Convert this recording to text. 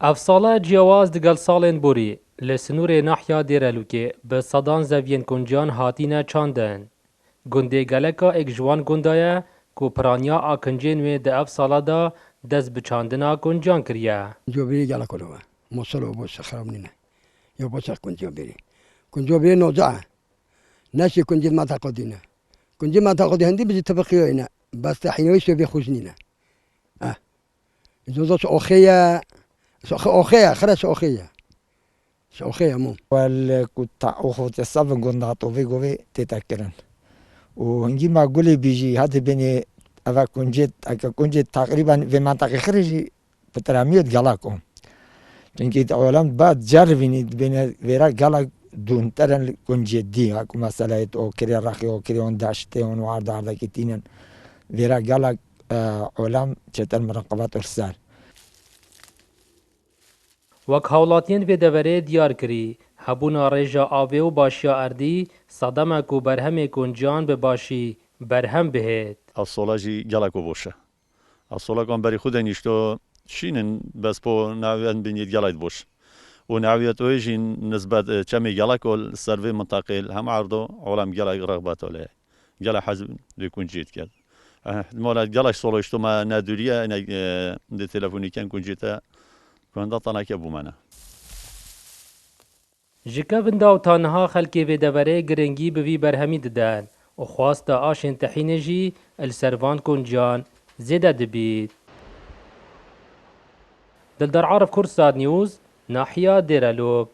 افساله جیاواز دگل سالên borî li Snûrê Nahya Dêrelûkê bi sedan zeviyên kuncan hatîne çandin. Gundê geleka êk ji wan gunda ye ku piraniya a kincên wê di ev sala da dest bi çandina kuncan kiriye. Kuncobîrê gela Kolova. Mosolo bo xerab nîne. Yo bo kuncobîrê. Kuncobîrê noza e. Neşê kuncên me teqodîne. Kuncên me teqodî hindî bijî tibiqiyo ne. Bes te hînewî şevê xweş nîne. Zoza oxeye oxeye xereş oxeye. Oxeye mû. والكنت أخوتي الصف قلنا طوفي قوي تتكرن وهنجي ما قولي بيجي هذا بني أفا كنجت تقريبا في منطقة خارجي بترامية جلاكم çünkü oğlan بعد جربيني بين فيرا جلا دون ترن كنجت دي هاكو مسألة أو كري راخي أو كري on داشتي on وارد على كتينن فيرا جلا oğlan çetel مراقبات ارسال Wek hawlatiyên vê deverê diyar kirî, hebûna rêja avê û başiya erdî sedemek û berhemê kuncan bi başî berhem bihêt. Avsola jî gelek boş e. Avsolakan berî xwe de nîşto şînin bes po navên binît gelek boş. û naviyet wê jî nisbet çemê gelek ol ser vê mintaqê hem erdo olam gelek rexbet ole. Gelek hez lê kuncê dike. Mala gelek sola îşto me nedûriye di telefonîken kuncê te Kunda taneke bû me ne. Ji kevin da û tanha xelkê vê deverê giringî bi vî berhemî didin û xwasta aşên tehînê jî li ser van kuncan zêde dibît. Dildar Arif Kursad News, Nahya Dêrelûk.